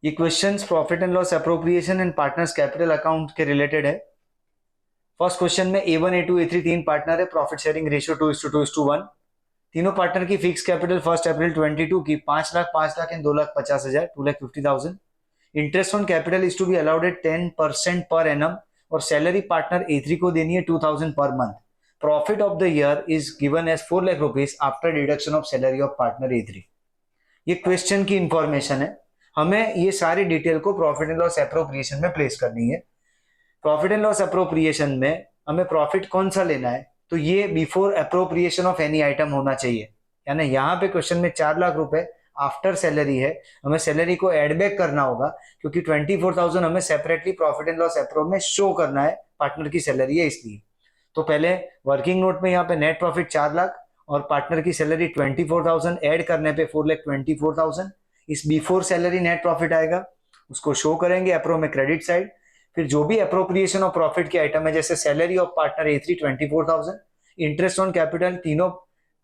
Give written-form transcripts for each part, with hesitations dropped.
ये questions profit and loss appropriation and partners capital account के related है। First question में A1 A2 A3 तीन पार्टनर है, प्रॉफिट शेयरिंग रेशियो 2:2:1। तीनों पार्टनर की फिक्स कैपिटल 1 अप्रैल 22 की 5 lakh and 2,50,000 2,50,000। Interest on capital is to be allowed at 10% per annum और salary partner A3 को देनी है 2,000 per month. Profit of the year is given as 4 lakh rupees after deduction of salary of partner A3। ये question की information है, हमें ये सारी डिटेल को प्रॉफिट एंड लॉस अप्रोप्रिएशन में प्लेस करनी है। प्रॉफिट एंड लॉस अप्रोप्रिएशन में हमें प्रॉफिट कौन सा लेना है, तो ये before appropriation of any item होना चाहिए। यानी यहाँ पे क्वेश्चन में 4 लाख रुपए आफ्टर सैलरी है, हमें सैलरी को एड बैक करना होगा क्योंकि 24,000 हमें सेपरेटली प्रॉफिट एंड लॉस अप्रो में शो करना है, पार्टनर की सैलरी है इसलिए। तो पहले वर्किंग नोट में यहाँ पे नेट प्रॉफिट 4 लाख और पार्टनर की सैलरी 24,000 ऐड करने पे 4,24,000 इस बिफोर सैलरी नेट प्रॉफिट आएगा, उसको शो करेंगे अप्रो में क्रेडिट साइड। फिर जो भी अप्रोप्रिएशन ऑफ प्रॉफिट के आइटम है जैसे salary of partner A3 24,000, interest on capital तीनों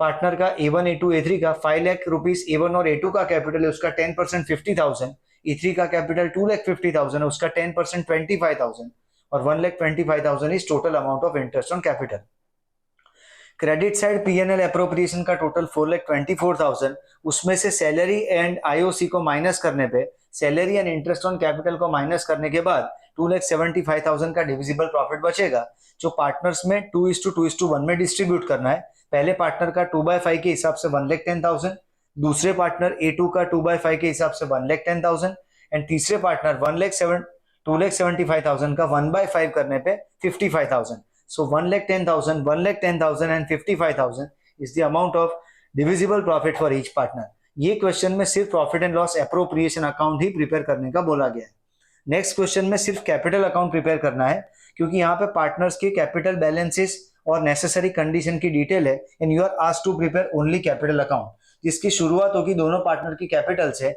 पार्टनर का A1 A2 A3 का 5 लाख रुपीज A1 और A2 का कैपिटल है उसका 10% 50,000, A3 का कैपिटल 2,50,000 है उसका 10% 25,000 और 1,25,000 is total amount of interest on capital. Credit side P&L appropriation का टोटल 4,24,000, उसमें से सैलरी एंड IOC को माइनस करने पे salary and interest on capital को माइनस करने के बाद 2,75,000 का डिविजिबल प्रॉफिट बचेगा जो पार्टनर्स में 2:2:1 में डिस्ट्रीब्यूट करना है। पहले पार्टनर का 2/5 के हिसाब से 1,10,000, दूसरे पार्टनर A2 का 2/5 के हिसाब से 1,10,000 एंड तीसरे पार्टनर 2,75,000 का 1/5 करने पे 55,000। So 1,10,000, 1,10,000 and 55,000 is the amount of divisible profit for each partner। ये क्वेश्चन में सिर्फ profit and loss appropriation account he prepare करने का बोला गया है। नेक्स्ट क्वेश्चन में सिर्फ कैपिटल अकाउंट प्रिपेयर करना है क्योंकि यहाँ पे पार्टनर्स के कैपिटल बैलेंसेस और नेसेसरी कंडीशन की डिटेल है and you are asked to prepare only capital account, जिसकी शुरुआत होगी दोनों पार्टनर की कैपिटल से।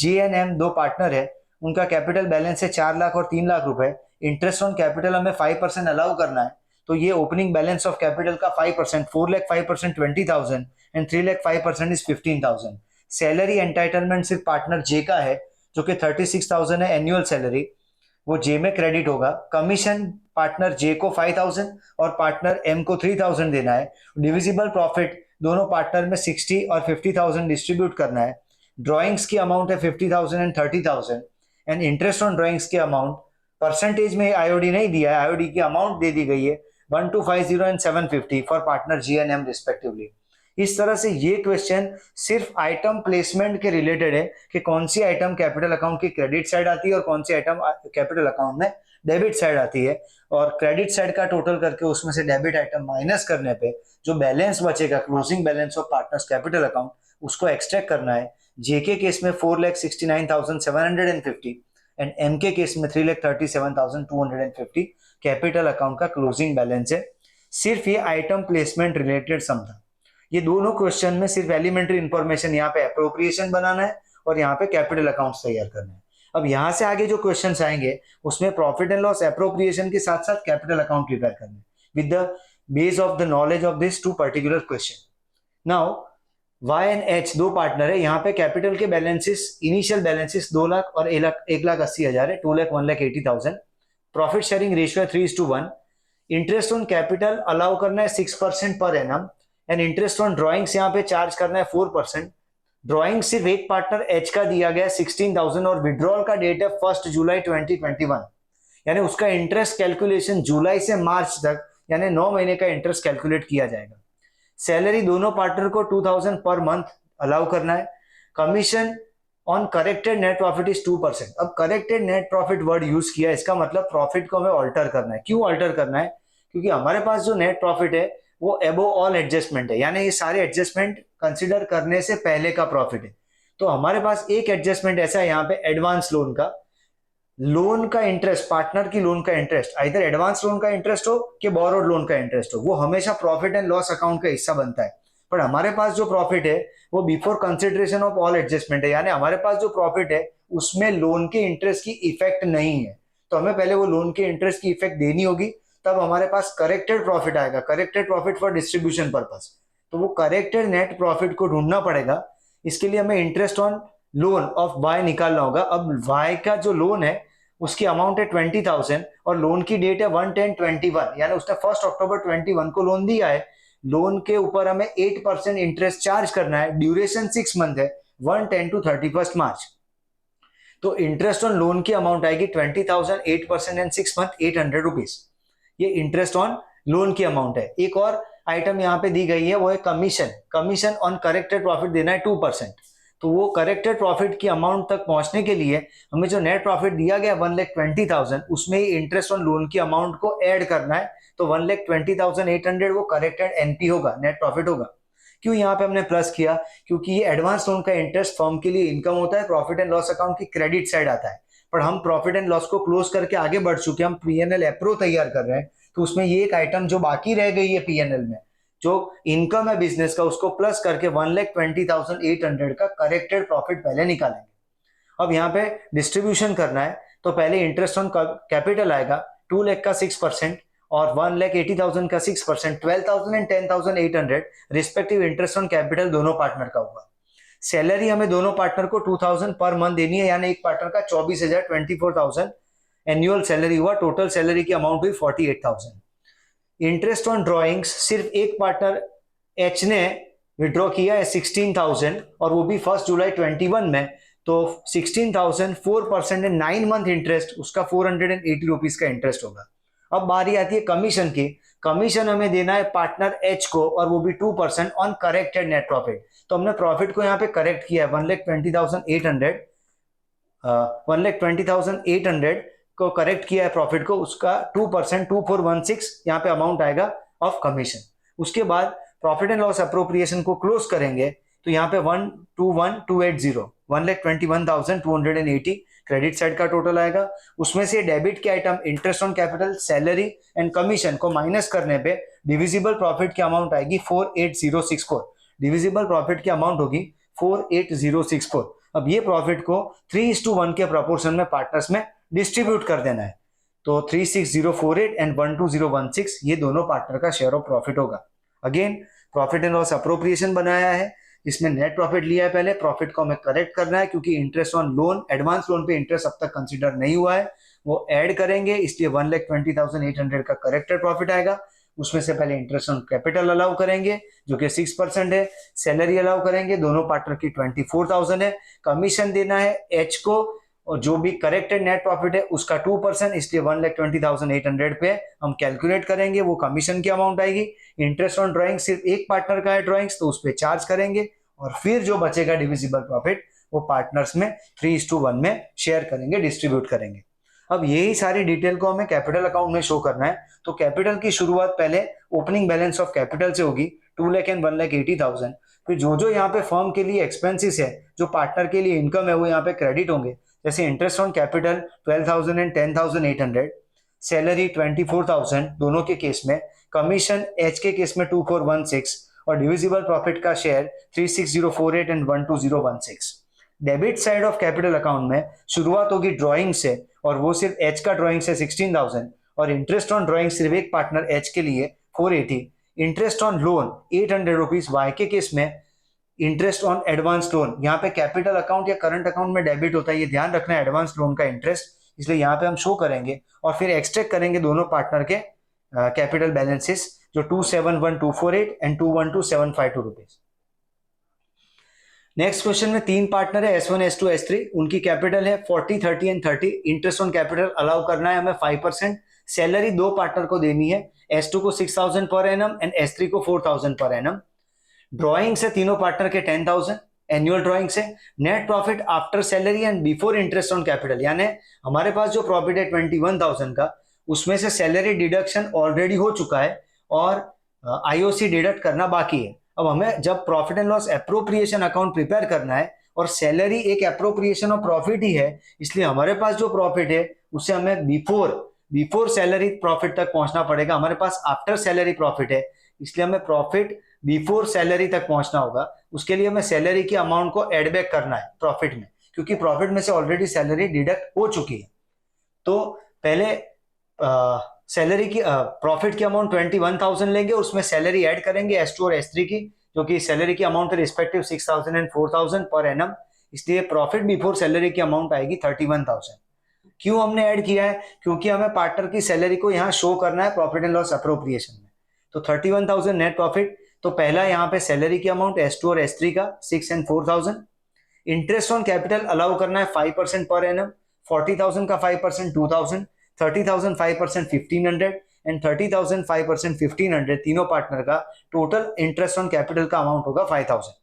J&M दो पार्टनर है, उनका कैपिटल बैलेंस है 4 लाख और 3 लाख रुपए। इंटरेस्ट ऑन कैपिटल हमें 5% अलाउ करना है, तो ये ओपनिंग बैलेंस ऑफ कैपिटल का 5%, 4 lakh 5% 20,000 and 3 lakh 5% is 15,000। Salary entitlement सिर्फ पार्टनर जे का है जो कि 36,000 है एनुअल सैलरी, वो जे में क्रेडिट होगा। कमीशन पार्टनर जे को 5,000 और पार्टनर एम को 3,000 देना है। डिविजिबल प्रॉफिट दोनों पार्टनर में 60 और 50,000 डिस्ट्रीब्यूट करना है। ड्रॉइंग्स की अमाउंट है 50,000 and 30,000 and interest on drawings के अमाउंट परसेंटेज में आईओडी नहीं दिया है, आईओडी की अमाउंट दे दी गई है 1,250 and 750 for partner G&M respectively. इस तरह से ये क्वेश्चन सिर्फ आइटम प्लेसमेंट के रिलेटेड है कि कौन सी आइटम कैपिटल अकाउंट की क्रेडिट साइड आती है और कौन सी आइटम कैपिटल अकाउंट में डेबिट साइड आती है, और क्रेडिट साइड का टोटल करके उसमें से डेबिट आइटम माइनस करने पे जो बैलेंस बचेगा closing balance of partners capital account उसको एक्सट्रैक्ट करना है। जेके केस में 4,69,750 एंड एम के केस में 3,37,250 कैपिटल अकाउंट का क्लोजिंग बैलेंस है। सिर्फ ये आइटम प्लेसमेंट रिलेटेड सम था। ये दोनों क्वेश्चन में सिर्फ एलिमेंट्री इंफॉर्मेशन यहाँ पे अप्रोप्रिएशन बनाना है और यहाँ पे कैपिटल अकाउंट्स तैयार करना है। अब यहाँ से आगे जो क्वेश्चंस आएंगे उसमें प्रॉफिट एंड लॉस अप्रोप्रिएशन के साथ साथ कैपिटल अकाउंट प्रिपेयर करना है with the base of the knowledge of this two particular question. Now Y and H दो पार्टनर है, यहाँ पे कैपिटल के बैलेंसेस इनिशियल बैलेंसेस 2 लाख और 1,80,000 है, 2 लाख 1,80,000। प्रॉफिट शेयरिंग रेशियो है 3:1। इंटरेस्ट ऑन कैपिटल अलाउ करना है 6% per annum and interest on drawings यहाँ पे चार्ज करना है 4%। ड्रॉइंग सिर्फ एक पार्टनर H का दिया गया 16,000 और विड्रॉल का डेट है 1 जुलाई 2021, यानी उसका इंटरेस्ट कैलकुलेशन जुलाई से मार्च तक यानी 9 महीने का इंटरेस्ट कैलकुलेट किया जाएगा। सैलरी दोनों पार्टनर को 2,000 पर मंथ अलाउ करना है। Commission on corrected net profit is 2%। अब corrected net profit word use किया, इसका मतलब प्रॉफिट को हमें ऑल्टर करना है। क्यों ऑल्टर करना है? क्योंकि हमारे पास जो नेट प्रॉफिट है वो अबव ऑल एडजस्टमेंट है, यानी ये सारे एडजस्टमेंट कंसिडर करने से पहले का प्रॉफिट है। तो हमारे पास एक एडजस्टमेंट ऐसा है यहाँ पे एडवांस लोन का। लोन का इंटरेस्ट, पार्टनर की लोन का इंटरेस्ट इधर एडवांस लोन का इंटरेस्ट हो कि बोरोड लोन का इंटरेस्ट हो, वो हमेशा प्रॉफिट एंड लॉस अकाउंट का हिस्सा बनता है। पर हमारे पास जो प्रॉफिट है वो before consideration of all adjustment है, यानी हमारे पास जो प्रॉफिट है उसमें लोन के इंटरेस्ट की इफेक्ट नहीं है। तो हमें पहले वो लोन के इंटरेस्ट की इफेक्ट देनी होगी, तब हमारे पास करेक्टेड प्रॉफिट आएगा, corrected profit for distribution purpose. तो वो करेक्टेड नेट प्रॉफिट को ढूंढना पड़ेगा। इसके लिए हमें interest on loan of Y निकालना होगा। अब वाई का जो लोन है उसकी अमाउंट है 20,000 और लोन की डेट है 1/10/21, यानी उसने 1 अक्टूबर 21 को लोन दिया है। लोन के ऊपर हमें 8% इंटरेस्ट चार्ज करना है, ड्यूरेशन 6 मंथ है, 1/10 to 31 मार्च। तो इंटरेस्ट ऑन लोन की अमाउंट आएगी 20,000, 8% एंड 6 मंथ 800 रुपीज। ये इंटरेस्ट ऑन लोन की अमाउंट है। एक और आइटम यहाँ पे दी गई है, वो है commission. Commission on corrected profit देना है 2%। तो वो करेक्टेड प्रॉफिट की अमाउंट तक पहुंचने के लिए हमें जो नेट प्रॉफिट दिया गया 1,20,000, उसमें ही इंटरेस्ट ऑन लोन की अमाउंट को ऐड करना है। तो 1,20,800 वो करेक्टेड एनपी होगा, नेट प्रॉफिट होगा। क्यों यहाँ पे हमने प्लस किया? क्योंकि ये एडवांस लोन का इंटरेस्ट फर्म के लिए इनकम होता है, प्रॉफिट एंड लॉस अकाउंट की क्रेडिट साइड आता है। पर हम प्रॉफिट एंड लॉस को क्लोज करके आगे बढ़ चुके हैं, हम पीएनएल एप्रो तैयार कर रहे हैं, तो उसमें ये एक आइटम जो बाकी रह गई है पीएनएल में, जो इनकम है बिजनेस का, उसको प्लस करके 1,20,800 का करेक्टेड प्रॉफिट पहले निकालेंगे। अब यहाँ पे डिस्ट्रीब्यूशन करना है, तो पहले इंटरेस्ट ऑन कैपिटल आएगा 2 लाख का 6% और 1,80,000 का 6%, 12,000 and 10,800 respective interest on capital दोनों पार्टनर का होगा। सैलरी हमें दोनों पार्टनर को 2,000 पर मंथ देनी है, यानी एक पार्टनर का 24,000, 24,000 एनुअल सैलरी हुआ। टोटल सैलरी की अमाउंट हुई 48,000। इंटरेस्ट ऑन ड्रॉइंग्स सिर्फ एक पार्टनर एच ने विड्रॉ किया है 16,000, और वो भी 1 जुलाई 21 में। तो 16,000 4% एंड 9 मंथ इंटरेस्ट, उसका 480 रुपीज का इंटरेस्ट होगा। अब बारी आती है कमीशन की। कमीशन हमें देना है पार्टनर एच को, और वो भी 2% ऑन करेक्टेड नेट प्रॉफिट। तो हमने प्रॉफिट को यहाँ पे करेक्ट किया है 1,20,800, 1,20,800 को करेक्ट किया है प्रॉफिट को, उसका 2% 2416 यहाँ पे अमाउंट आएगा ऑफ कमीशन। उसके बाद प्रॉफिट एंड लॉस अप्रोप्रिएशन को क्लोज करेंगे, तो यहाँ पे 121,280, 1,21,280 क्रेडिट साइड का टोटल आएगा। उसमें से डेबिट के item interest on capital, salary and commission को माइनस करने पे डिविजिबल प्रॉफिट की अमाउंट आएगी 48,064। डिविजिबल प्रॉफिट की अमाउंट होगी 48,064। अब ये प्रॉफिट को 3:1 के प्रोपोर्शन में पार्टनर्स में डिस्ट्रीब्यूट कर देना है। तो 36048 एंड 12016 ये दोनों पार्टनर का शेयर ऑफ प्रॉफिट होगा। Again profit and loss appropriation बनाया है, इसमें नेट प्रॉफिट लिया है, पहले प्रॉफिट को हमें करेक्ट करना है, क्योंकि interest on loan, advance loan पे इंटरेस्ट अब तक कंसीडर नहीं हुआ है, वो ऐड करेंगे, इसलिए 1,20,800 का करेक्टेड प्रॉफिट आएगा। उसमें से पहले इंटरेस्ट ऑन कैपिटल अलाउ करेंगे जो कि 6% है, सैलरी अलाउ करेंगे, दोनों पार्टनर की 24,000 है, कमीशन देना है एच को, और जो भी करेक्टेड नेट प्रॉफिट है उसका 2%, इसलिए 1,20,800 पे हम कैलकुलेट करेंगे, वो कमीशन की अमाउंट आएगी। इंटरेस्ट ऑन ड्राइंग सिर्फ एक पार्टनर का है ड्राइंग्स, तो उस पर चार्ज करेंगे, और फिर जो बचेगा डिविजिबल प्रॉफिट वो पार्टनर्स में 3:1 में शेयर करेंगे, डिस्ट्रीब्यूट करेंगे। अब यही सारी डिटेल को हमें कैपिटल अकाउंट में शो करना है। तो कैपिटल की शुरुआत पहले ओपनिंग बैलेंस ऑफ कैपिटल से होगी 2 लाख एंड 1,80,000। फिर जो जो यहाँ पे फर्म के लिए एक्सपेंसिस है, जो पार्टनर के लिए इनकम है, वो यहाँ पे क्रेडिट होंगे, जैसे interest on capital 12,000 and 10,800, salary 24,000 दोनों के केस में, कमीशन एच के केस में 2416, और डिविजिबल प्रॉफिट का share 36048 and 12016। Debit side of capital account में शुरुआत होगी ड्राइंग से, और वो सिर्फ एच का ड्राइंग से 16,000, और इंटरेस्ट ऑन ड्राइंग सिर्फ एक पार्टनर एच के लिए 480, interest on loan 800 rupees Y के केस में, इंटरेस्ट ऑन एडवांस लोन, यहाँ पे कैपिटल अकाउंट या करंट अकाउंट में डेबिट होता है, ये ध्यान रखना है, एडवांस लोन का इंटरेस्ट, इसलिए यहाँ पे हम शो करेंगे, और फिर एक्सट्रैक्ट करेंगे दोनों पार्टनर के कैपिटल बैलेंसेस, जो 271,248 एंड 212,752 रुपीज। नेक्स्ट क्वेश्चन में 3 पार्टनर है S1, S2, S3, उनकी कैपिटल है 40, 30 and 30। Interest on capital allow करना है हमें 5%। सैलरी 2 पार्टनर को देनी है, S2 को 6,000 पर एनम एंड S3 को 4,000 पर एनम। ड्रॉइंग से तीनों पार्टनर के 10,000 एनुअल ड्रॉइंग से। Net profit after salary and before interest on capital, यानी हमारे पास जो प्रॉफिट है 21,000 का, उसमें से सैलरी डिडक्शन ऑलरेडी हो चुका है और आईओसी डिडक्ट करना बाकी है। अब हमें जब profit and loss appropriation account prepare करना है, और सैलरी एक एप्रोप्रिएशन ऑफ प्रॉफिट ही है, इसलिए हमारे पास जो प्रॉफिट है उससे हमें बिफोर सैलरी प्रॉफिट तक पहुंचना पड़ेगा। हमारे पास आफ्टर सैलरी प्रॉफिट है, इसलिए हमें प्रॉफिट बिफोर सैलरी तक पहुंचना होगा। उसके लिए हमें सैलरी की अमाउंट को एड बैक करना है प्रॉफिट में, क्योंकि प्रॉफिट में से ऑलरेडी सैलरी डिडक्ट हो चुकी है। तो पहले सैलरी की प्रॉफिट की अमाउंट 21,000 लेंगे, उसमें सैलरी ऐड करेंगे S2 और S3 की, जो कि सैलरी की अमाउंट है रिस्पेक्टिव 6,000 एंड 4,000 पर एनम। इसलिए प्रॉफिट बिफोर सैलरी की अमाउंट आएगी 31,000। क्यों हमने ऐड किया है? क्योंकि हमें पार्टनर की सैलरी को यहाँ शो करना है प्रॉफिट एंड लॉस अप्रोप्रिएशन में। तो 31,000 नेट प्रॉफिट, तो पहला यहाँ पे सैलरी की अमाउंट S2 और S3 का 6 and 4,000। Interest on capital allow करना है 5% पर एनम, 40,000 का 5% 2,000, 30,000 5% 1,500 एंड 30,000 5% 1,500, तीनों पार्टनर का टोटल इंटरेस्ट ऑन कैपिटल का अमाउंट होगा 5,000।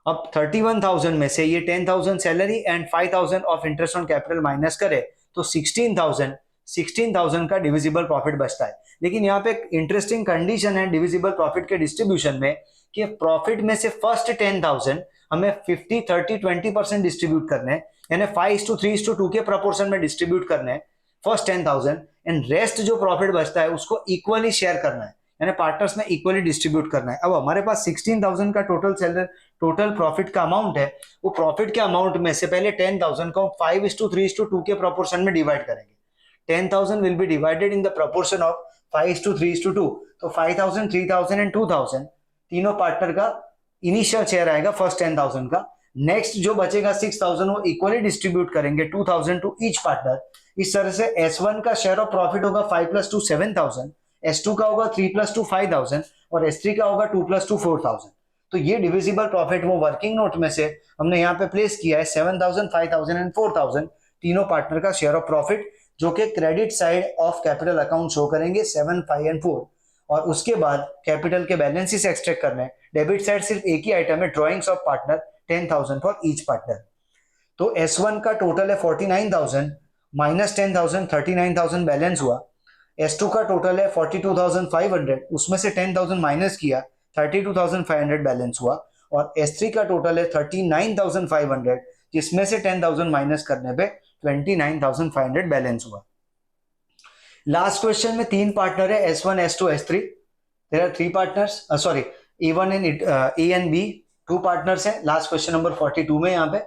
अब 31,000 में से ये 10,000 salary and 5,000 of interest on capital minus करे तो 16,000 का डिविजिबल प्रॉफिट बचता है। लेकिन यहाँ पे एक इंटरेस्टिंग कंडीशन है डिविजिबल प्रॉफिट के डिस्ट्रीब्यूशन में कि प्रॉफिट में से फर्स्ट 10,000 हमें 50, 30, 20% डिस्ट्रीब्यूट करने हैं, यानी 5:3:2 के प्रपोर्शन में डिस्ट्रीब्यूट करने हैं फर्स्ट 10,000, एंड रेस्ट जो प्रॉफिट बचता है उसको इक्वली शेयर करना है, यानी पार्टनर्स में इक्वली डिस्ट्रीब्यूट करना है। अब हमारे पास 16,000 का टोटल प्रॉफिट का अमाउंट है, वो प्रॉफिट के अमाउंट में से पहले 10,000 को 5:3:2 के प्रोपोर्शन में डिवाइड करेंगे। 10,000 will be divided in the proportion of 5:3:2, तो 5,000, 3,000 एंड 2,000 तीनों पार्टनर का इनिशियल शेयर आएगा फर्स्ट 10,000 का। नेक्स्ट जो बचेगा 6,000 वो इक्वली डिस्ट्रीब्यूट करेंगे 2,000 टू ईच पार्टनर। इस तरह से S1 का शेयर ऑफ प्रॉफिट होगा 5 + 2 7,000, S2 का होगा 3 + 2 5,000 और S3 का होगा 2 + 2 4,000। तो ये डिविजिबल प्रॉफिट वो वर्किंग नोट में से हमने यहाँ पे प्लेस किया है 7,000, 5,000 एंड 4,000 तीनों पार्टनर का शेयर ऑफ प्रॉफिट, जो कि credit side of capital account show करेंगे 7, 5 एंड 4। और उसके बाद कैपिटल के बैलेंसेस एक्सट्रैक्ट करने हैं। डेबिट साइड सिर्फ एक ही आइटम है, drawings of partner 10,000 for each partner. तो S1 का टोटल है 49,000 माइनस 10,000 39,000 बैलेंस हुआ। S2 का टोटल है 42,500, उसमें से 10,000 माइनस किया 32,500 बैलेंस हुआ। और S3 का टोटल है 39,500, जिसमें से 10,000 माइनस करने पे 29,500 बैलेंस हुआ। लास्ट क्वेश्चन में 3 पार्टनर है S1, S2, S3। There are 3 partners, sorry A1 and A and B 2 partners है। लास्ट क्वेश्चन नंबर 42 में यहाँ पे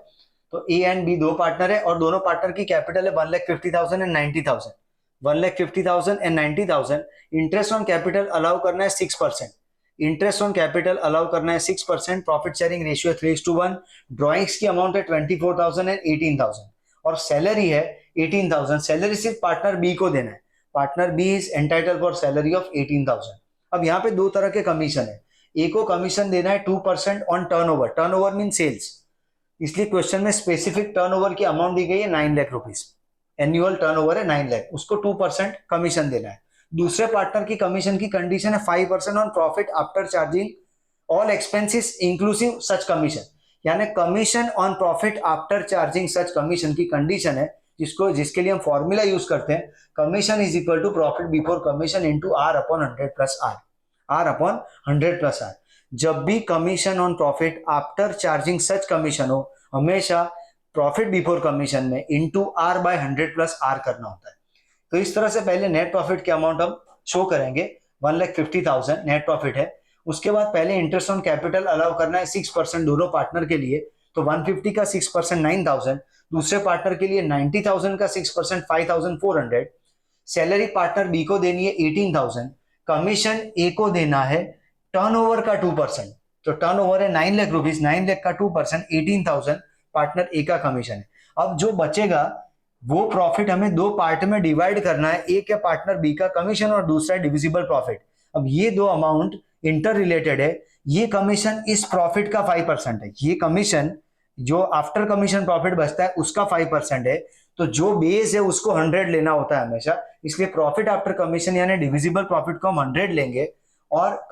तो A एंड B 2 पार्टनर है और दोनों पार्टनर की कैपिटल है 1,50,000 and 90,000। 1,50,000 and 90,000। Interest on capital allow करना है 6%। इंटरेस्ट ऑन कैपिटल अलाउ करना है 6%। Profit sharing ratio 3:1। ड्रॉइंग्स की अमाउंट है 24,000 एंड 18,000 और सैलरी है 18,000। सैलरी सिर्फ पार्टनर बी को देना है। Partner B is entitle for salary of 18,000। अब यहाँ पे 2 तरह के कमीशन है। ए को कमीशन देना है 2% on turnover. Turnover mean sales, इसलिए क्वेश्चन में स्पेसिफिक टर्नओवर की अमाउंट दी गई है 9 लाख रुपीज। एनुअल टर्नओवर है 9 लाख, उसको 2% कमीशन देना है। दूसरे पार्टनर की कमीशन की कंडीशन है 5% on profit after charging all expenses inclusive such commission, यानी commission on profit after charging such commission की कंडीशन है जिसके लिए हम फॉर्मूला यूज करते हैं, commission is equal to profit before commission into R/100 + R। R/100 + R। जब भी commission on profit after charging such commission हो, हमेशा प्रॉफिट बिफोर कमीशन में इनटू R/100 + R करना होता है। तो इस तरह से पहले नेट प्रॉफिट के अमाउंट हम शो करेंगे। 1,50,000 नेट प्रॉफिट है। उसके बाद पहले इंटरेस्ट ऑन कैपिटल अलाउ करना है 6% दोनों पार्टनर के लिए, तो 150 का 6% 9,000। दूसरे पार्टनर के लिए 90,000 का 6% 5,400। सैलरी पार्टनर बी को देनी है 18,000। कमीशन ए को देना है टर्नओवर का 2%। तो टर्नओवर है 9 लाख रुपीज, 9 लाख का 2% 18,000 पार्टनर ए का कमीशन है। अब जो बचेगा वो प्रॉफिट हमें 2 पार्ट में डिवाइड करना है, एक है पार्टनर बी का कमीशन और दूसरा है डिविजिबल प्रॉफिट। अब ये 2 अमाउंट इंटर रिलेटेड है। ये कमीशन इस प्रॉफिट का 5% है, ये कमीशन जो आफ्टर कमीशन प्रॉफिट बचता है उसका 5% है। तो जो बेस है उसको 100 लेना होता है हमेशा, इसलिए प्रॉफिट आफ्टर कमीशन यानी डिविजिबल प्रॉफिट को हम 100 लेंगे और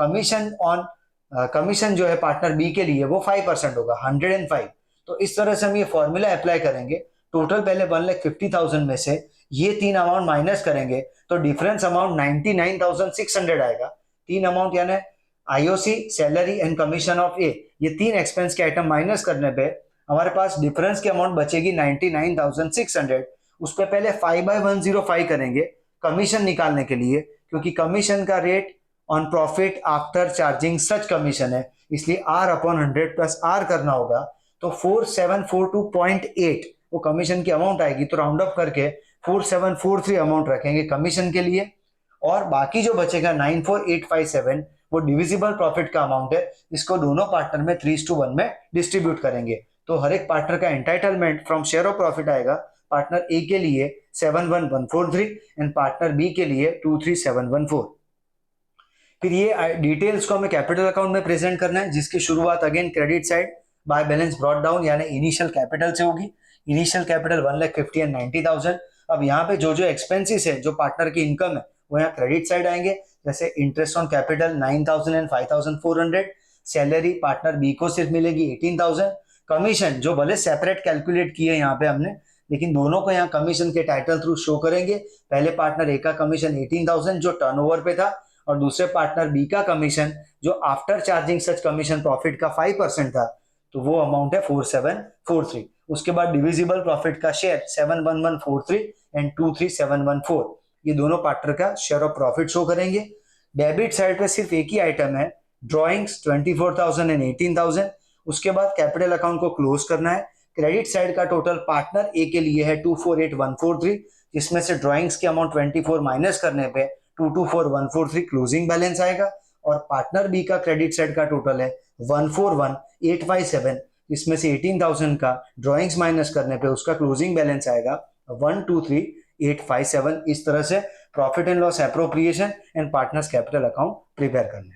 कमीशन जो है पार्टनर बी के लिए वो 5% होगा, 105। तो इस तरह से हम ये फॉर्मूला अप्लाई करेंगे। टोटल पहले 1,50,000 में से ये 3 अमाउंट माइनस करेंगे तो डिफरेंस अमाउंट 99,600 आएगा। 3 अमाउंट यानी IOC, salary and commission of a, ये 3 एक्सपेंस के आइटम माइनस करने पे हमारे पास डिफरेंस की अमाउंट बचेगी 99,600। उस पर पहले 5/105 करेंगे कमीशन निकालने के लिए, क्योंकि कमीशन का rate on profit after charging such commission है, इसलिए R/100 + R करना होगा। तो 4742.8 वो कमीशन की अमाउंट आएगी। तो राउंड अप करके 4743 अमाउंट रखेंगे कमीशन के लिए और बाकी जो बचेगा 94,857 वो डिविजिबल प्रॉफिट का अमाउंट है, इसको दोनों पार्टनर में 3:1 में डिस्ट्रीब्यूट करेंगे। तो हर एक पार्टनर का entitlement from share of profit आएगा पार्टनर ए के लिए 71143 एंड पार्टनर बी के लिए 23714। फिर ये डिटेल्स को हमें कैपिटल अकाउंट में प्रेजेंट करना है, जिसकी शुरुआत again credit side by balance brought down यानी इनिशियल कैपिटल से होगी। Initial capital 1,50,000 and 90,000। अब यहाँ पे जो जो एक्सपेंसेस है, जो पार्टनर की इनकम है, वो यहाँ क्रेडिट साइड आएंगे, जैसे interest on capital 9,000 and 5,400। Salary partner B को सिर्फ मिलेगी 18,000। कमीशन जो भले सेपरेट कैलकुलेट किए यहाँ पे हमने, लेकिन दोनों को यहाँ कमीशन के टाइटल थ्रू शो करेंगे। पहले पार्टनर ए का कमीशन 18,000 जो टर्नओवर पे था, और दूसरे पार्टनर बी का कमीशन जो after charging such commission profit का 5% था, तो वो अमाउंट है 4743। उसके बाद डिविजिबल प्रॉफिट का शेयर 71143 एंड 23714, ये दोनों पार्टनर का शेयर ऑफ प्रॉफिट शो करेंगे। डेबिट साइड पे सिर्फ एक ही आइटम है, ड्रॉइंग्स 24,000 एंड 18,000। उसके बाद कैपिटल अकाउंट को क्लोज करना है। क्रेडिट साइड का टोटल पार्टनर ए के लिए है 248,143, जिसमें से ड्रॉइंग्स की अमाउंट 24 माइनस करने पे 224,143 क्लोजिंग बैलेंस आएगा। और पार्टनर बी का क्रेडिट साइड का टोटल है 141,857, जिसमें से 18,000 का ड्रॉइंग्स माइनस करने पे उसका क्लोजिंग बैलेंस आएगा 123,857। इस तरह से profit and loss appropriation and partners capital account prepare करना है।